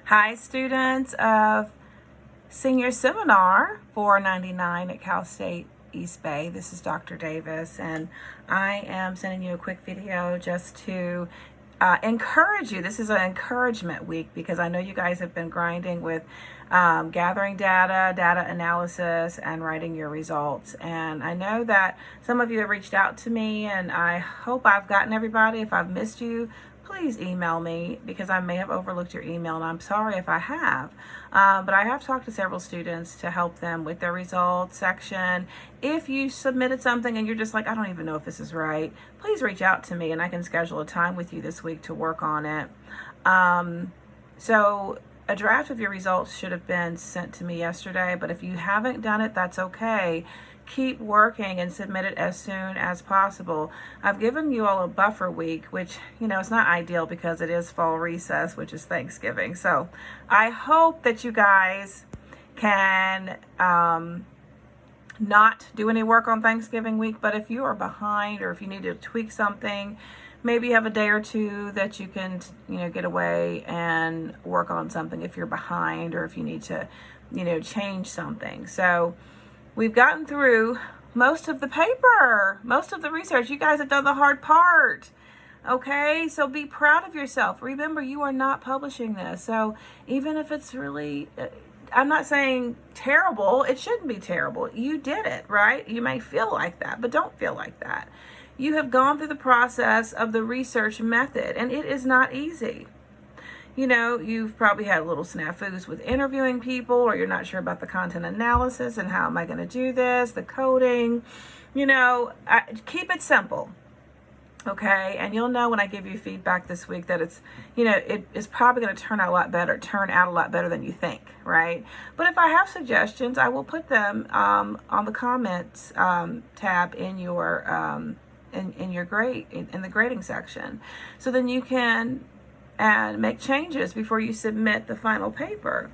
Hi, students of Senior Seminar 499 at Cal State East Bay. This is Dr. Davis, and I am sending you a quick video just to encourage you. This is an encouragement week because I know you guys have been grinding with gathering data analysis, and writing your results. And I know that some of you have reached out to me, and I hope I've gotten everybody. If I've missed you, please email me because I may have overlooked your email, and I'm sorry if I have. But I have talked to several students to help them with their results section. If you submitted something and you're just like, I don't even know if this is right, please reach out to me and I can schedule a time with you this week to work on it. So a draft of your results should have been sent to me yesterday, but if you haven't done it, that's okay. Keep working and submit it as soon as possible. I've given you all a buffer week, which, it's not ideal because it is fall recess, which is Thanksgiving. So I hope that you guys can not do any work on Thanksgiving week, but if you are behind or if you need to tweak something, maybe you have a day or two that you can, get away and work on something if you're behind or if you need to, change something. So we've gotten through most of the paper, most of the research. You guys have done the hard part. Okay, so be proud of yourself. Remember, you are not publishing this. So even if it's really, I'm not saying terrible, it shouldn't be terrible. You did it, right? You may feel like that, but don't feel like that. You have gone through the process of the research method, and it is not easy. You've probably had little snafus with interviewing people, or you're not sure about the content analysis and how am I going to do this, the coding. Keep it simple, okay? And you'll know when I give you feedback this week that it's, it's probably going to turn out a lot better than you think, right? But if I have suggestions, I will put them on the comments tab in your in your grade in the grading section, so then you can and make changes before you submit the final paper.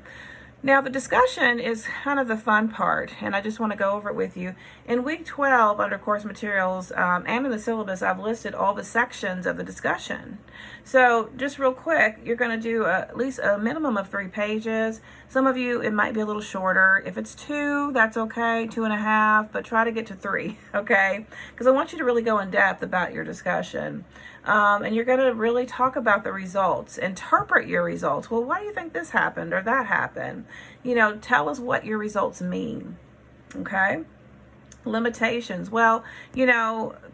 Now, the discussion is kind of the fun part, and I just want to go over it with you. In week 12, under course materials and in the syllabus, I've listed all the sections of the discussion. So just real quick, you're going to do at least a minimum of 3 pages. Some of you, it might be a little shorter. If it's 2, that's okay, 2.5, but try to get to 3, okay? Because I want you to really go in depth about your discussion. And you're going to really talk about the results, interpret your results. Well, why do you think this happened or that happened? Tell us what your results mean, okay? Limitations. Well,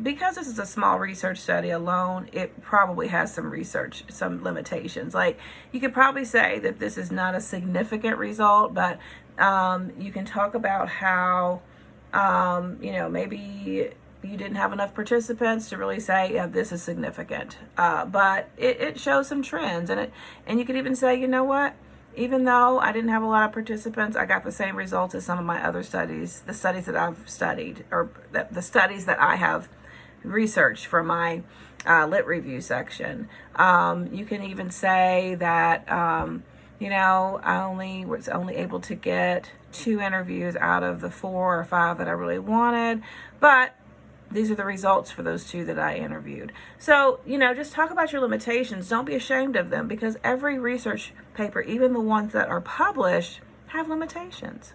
because this is a small research study alone, it probably has some limitations. Like, you could probably say that this is not a significant result, but you can talk about how, maybe you didn't have enough participants to really say, yeah, this is significant. But it shows some trends, and you could even say, you know what? Even though I didn't have a lot of participants, I got the same results as some of my other studies, the studies that I've studied, or the studies that I have researched for my lit review section. You can even say that, I was only able to get 2 interviews out of the 4 or 5 that I really wanted, but these are the results for those 2 that I interviewed. So, just talk about your limitations. Don't be ashamed of them, because every research paper, even the ones that are published, have limitations.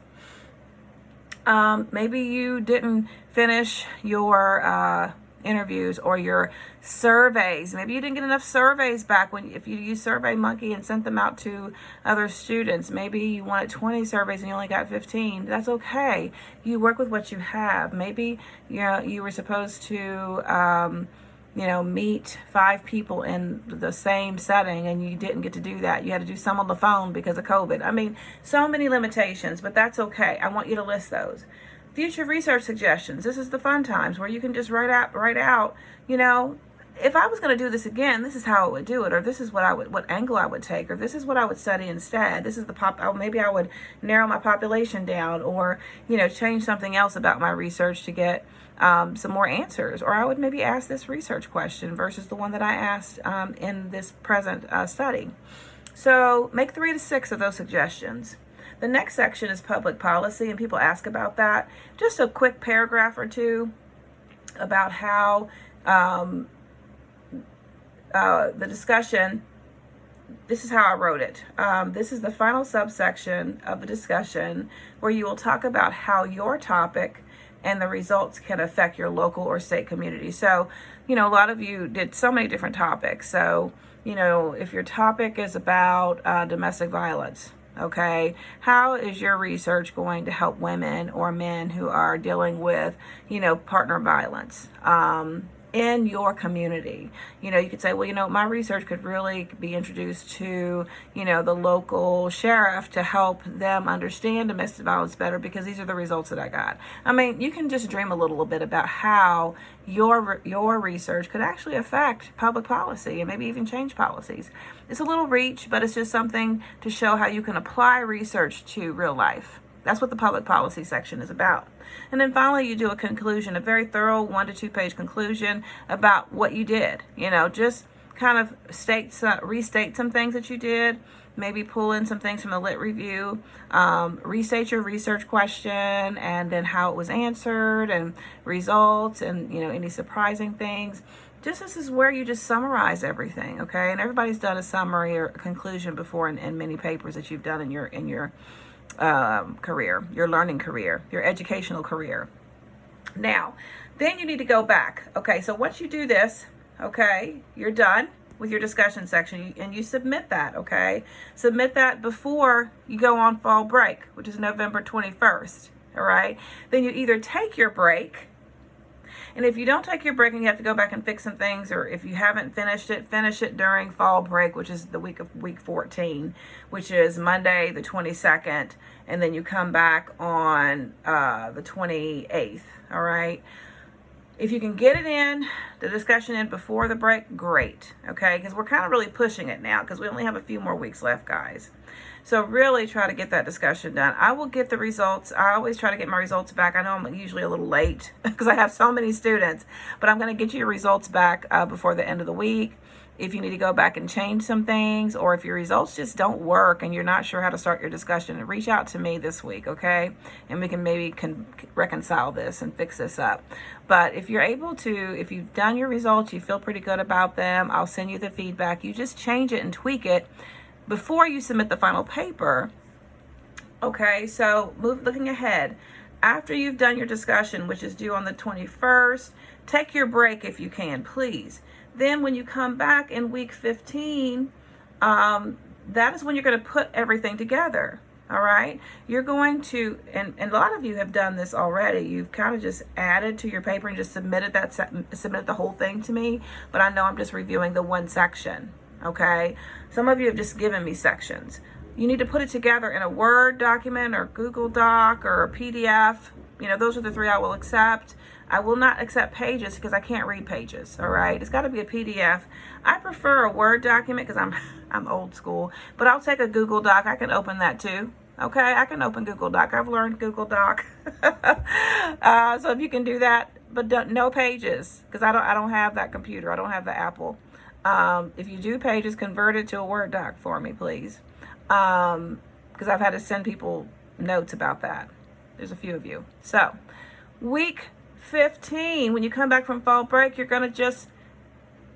Maybe you didn't finish your interviews or your surveys. Maybe you didn't get enough surveys back if you use SurveyMonkey and sent them out to other students. Maybe you wanted 20 surveys and you only got 15. That's okay. You work with what you have. Maybe you were supposed to meet 5 people in the same setting and you didn't get to do that. You had to do some on the phone because of COVID. I mean, so many limitations, but that's okay. I want you to list those. Future research suggestions. This is the fun times where you can just write out, if I was going to do this again, this is how I would do it, or this is what angle I would take, or this is what I would study instead. This is maybe I would narrow my population down, or, change something else about my research to get some more answers, or I would maybe ask this research question versus the one that I asked in this present study. So make 3 to 6 of those suggestions. The next section is public policy, and people ask about that. Just a quick paragraph or 2 about how the discussion this is how I wrote it. This is the final subsection of the discussion where you will talk about how your topic and the results can affect your local or state community. So, a lot of you did so many different topics. So, if your topic is about domestic violence, okay, how is your research going to help women or men who are dealing with, partner violence? In your community. You could say, well, my research could really be introduced to, the local sheriff to help them understand domestic violence better because these are the results that I got. I mean, you can just dream a little bit about how your research could actually affect public policy and maybe even change policies. It's a little reach, but it's just something to show how you can apply research to real life. That's what the public policy section is about. And then finally, you do a conclusion, a very thorough 1 to 2 page conclusion about what you did. Just kind of restate some things that you did, maybe pull in some things from the lit review, restate your research question, and then how it was answered and results and, any surprising things. This is where you just summarize everything, okay? And everybody's done a summary or a conclusion before in many papers that you've done in your career, your learning career, your educational career. Now, then you need to go back. Okay, so once you do this, okay, you're done with your discussion section and you submit that, okay? Submit that before you go on fall break, which is November 21st, all right? Then you either take your break, and if you don't take your break and you have to go back and fix some things, or if you haven't finished it, finish it during fall break, which is the week 14, which is Monday the 22nd, and then you come back on the 28th, all right? If you can get it in, the discussion in before the break, great, okay? Because we're kind of really pushing it now because we only have a few more weeks left, guys. So really try to get that discussion done. I will get the results. I always try to get my results back. I know I'm usually a little late because I have so many students, but I'm going to get you your results back before the end of the week. If you need to go back and change some things, or if your results just don't work and you're not sure how to start your discussion, reach out to me this week, okay? And we can maybe reconcile this and fix this up. But if you're able to, if you've done your results, you feel pretty good about them, I'll send you the feedback. You just change it and tweak it before you submit the final paper. Okay, so looking ahead, after you've done your discussion, which is due on the 21st, take your break if you can, please. Then when you come back in week 15, that is when you're going to put everything together. All right, you're going to, and a lot of you have done this already. You've kind of just added to your paper and just submitted the whole thing to me. But I know I'm just reviewing the one section. Okay, some of you have just given me sections. You need to put it together in a Word document or Google Doc or a PDF. Those are the 3 I will accept. I will not accept pages because I can't read pages. All right, it's got to be a PDF. I prefer a Word document because I'm old school, but I'll take a Google Doc. I can open that too. Okay, I can open Google Doc. I've learned Google Doc. So if you can do that, but no pages, because I don't have that computer. I don't have the Apple. If you do pages, convert it to a Word doc for me, please. Because I've had to send people notes about that. There's a few of you. So, week 15, when you come back from fall break, you're going to just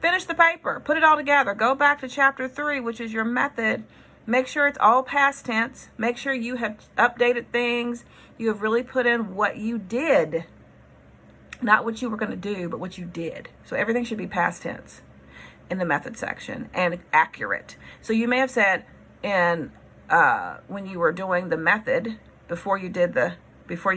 finish the paper, put it all together. Go back to chapter 3, which is your method. Make sure it's all past tense. Make sure you have updated things. You have really put in what you did. Not what you were going to do, but what you did. So everything should be past tense in the method section and accurate. So you may have said when you were doing the method before you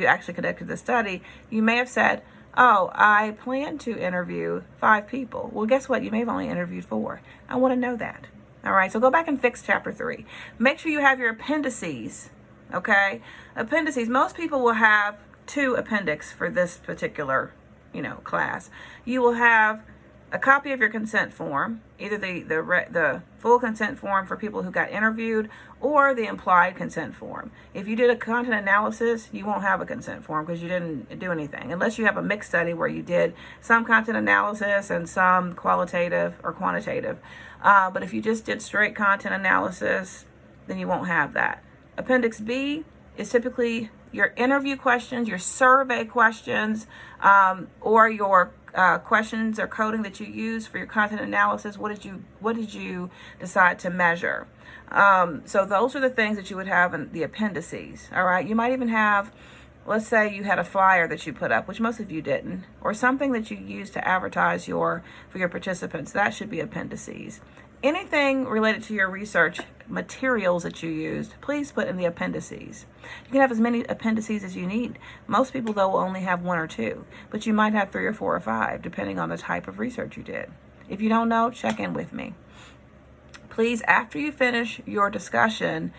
actually conducted the study, you may have said, oh, I plan to interview 5 people. Well, guess what? You may have only interviewed 4. I want to know that. All right, so go back and fix chapter 3. Make sure you have your appendices, okay? Appendices, most people will have 2 appendix for this particular, class. You will have a copy of your consent form, either the full consent form for people who got interviewed or the implied consent form. If you did a content analysis, you won't have a consent form because you didn't do anything, unless you have a mixed study where you did some content analysis and some qualitative or quantitative. But if you just did straight content analysis, then you won't have that. Appendix B is typically your interview questions, your survey questions, or your questions or coding that you use for your content analysis? What did you decide to measure? So those are the things that you would have in the appendices. All right. You might even have, let's say you had a flyer that you put up, which most of you didn't, or something that you used to advertise for your participants. That should be appendices. Anything related to your research materials that you used, please put in the appendices. You can have as many appendices as you need. Most people, though, will only have 1 or 2, but you might have 3 or 4 or 5, depending on the type of research you did. If you don't know, check in with me. Please, after you finish your discussion,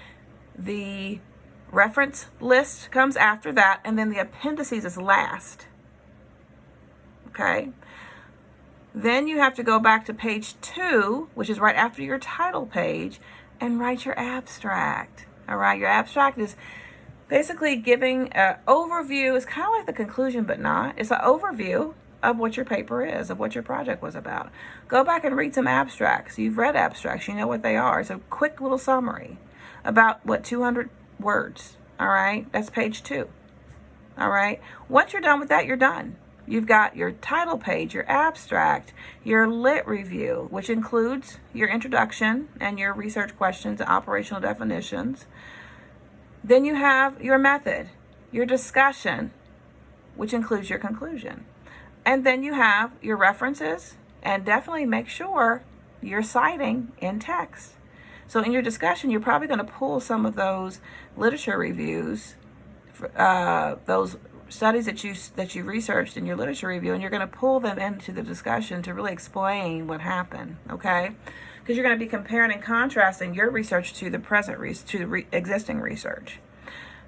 the reference list comes after that, and then the appendices is last. Okay? Then you have to go back to page 2, which is right after your title page, and write your abstract. All right? Your abstract is basically giving an overview. It's kind of like the conclusion, but not. It's an overview of what your paper is, of what your project was about. Go back and read some abstracts. You've read abstracts. You know what they are. It's a quick little summary about, 200 words. All right? That's page 2. All right? Once you're done with that, you're done. You've got your title page, your abstract, your lit review, which includes your introduction and your research questions and operational definitions. Then you have your method, your discussion, which includes your conclusion. And then you have your references, and definitely make sure you're citing in text. So in your discussion, you're probably going to pull some of those literature reviews, those studies that you researched in your literature review, and you're going to pull them into the discussion to really explain what happened, okay? Because you're going to be comparing and contrasting your research to the existing research.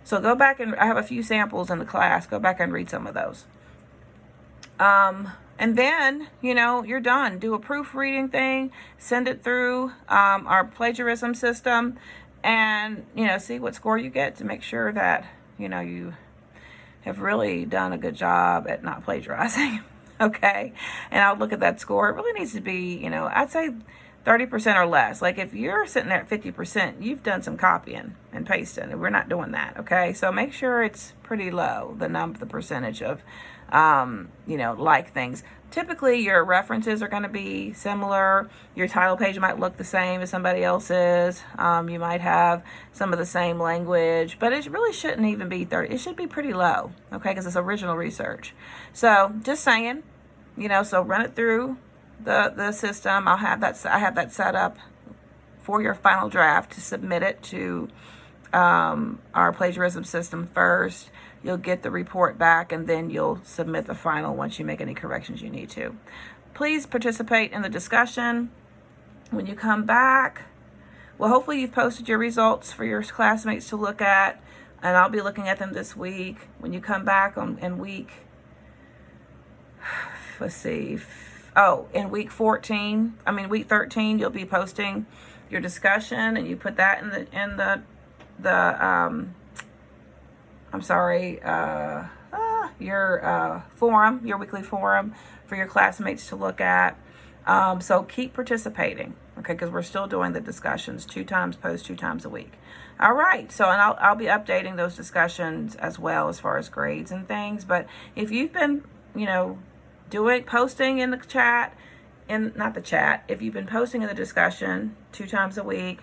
So go back, and I have a few samples in the class. Go back and read some of those. And then, you're done. Do a proofreading thing, send it through our plagiarism system, and, see what score you get to make sure that, you have really done a good job at not plagiarizing. Okay? And I'll look at that score. It really needs to be, I'd say 30% or less. Like if you're sitting there at 50%, you've done some copying and pasting, and we're not doing that. Okay? So make sure it's pretty low, the percentage of, like things. Typically, your references are going to be similar. Your title page might look the same as somebody else's. You might have some of the same language, but it really shouldn't even be 30. It should be pretty low, okay, because it's original research. So just saying, so run it through the system. I have that set up for your final draft to submit it to our plagiarism system first. You'll get the report back, and then you'll submit the final once you make any corrections you need to. Please participate in the discussion. When you come back, well, hopefully you've posted your results for your classmates to look at, and I'll be looking at them this week. When you come back in week 13, you'll be posting your discussion, and you put that in your forum, your weekly forum for your classmates to look at. So keep participating, okay, because we're still doing the discussions 2 times a week. All right, so and I'll be updating those discussions as well as far as grades and things. But if you've been, posting in the chat, if you've been posting in the discussion 2 times a week,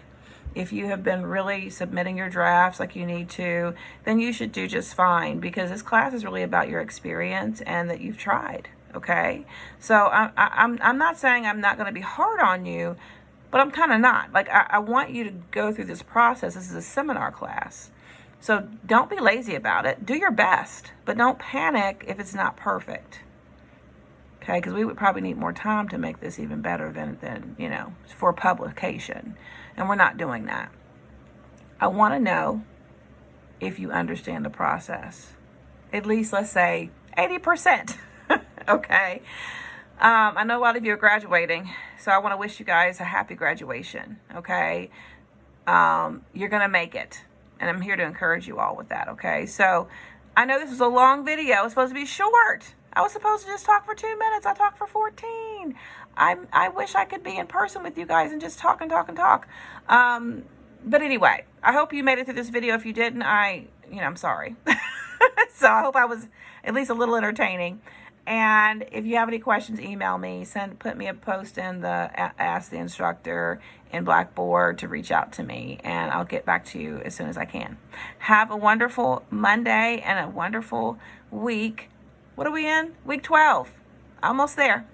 if you have been really submitting your drafts like you need to, then you should do just fine, because this class is really about your experience and that you've tried, okay? So I'm not saying I'm not going to be hard on you, but I'm kind of not. Like, I want you to go through this process. This is a seminar class. So don't be lazy about it. Do your best, but don't panic if it's not perfect. Okay, because we would probably need more time to make this even better than for publication. And we're not doing that. I want to know if you understand the process. At least, let's say, 80%. Okay? I know a lot of you are graduating, so I want to wish you guys a happy graduation. Okay? You're going to make it. And I'm here to encourage you all with that. Okay? So, I know this is a long video. It's supposed to be short. I was supposed to just talk for 2 minutes. I talked for 14. I wish I could be in person with you guys and just talk and talk and talk. But anyway, I hope you made it through this video. If you didn't, I'm sorry. So I hope I was at least a little entertaining. And if you have any questions, email me. Put me a post in the Ask the Instructor in Blackboard to reach out to me, and I'll get back to you as soon as I can. Have a wonderful Monday and a wonderful week. What are we in? Week 12. Almost there.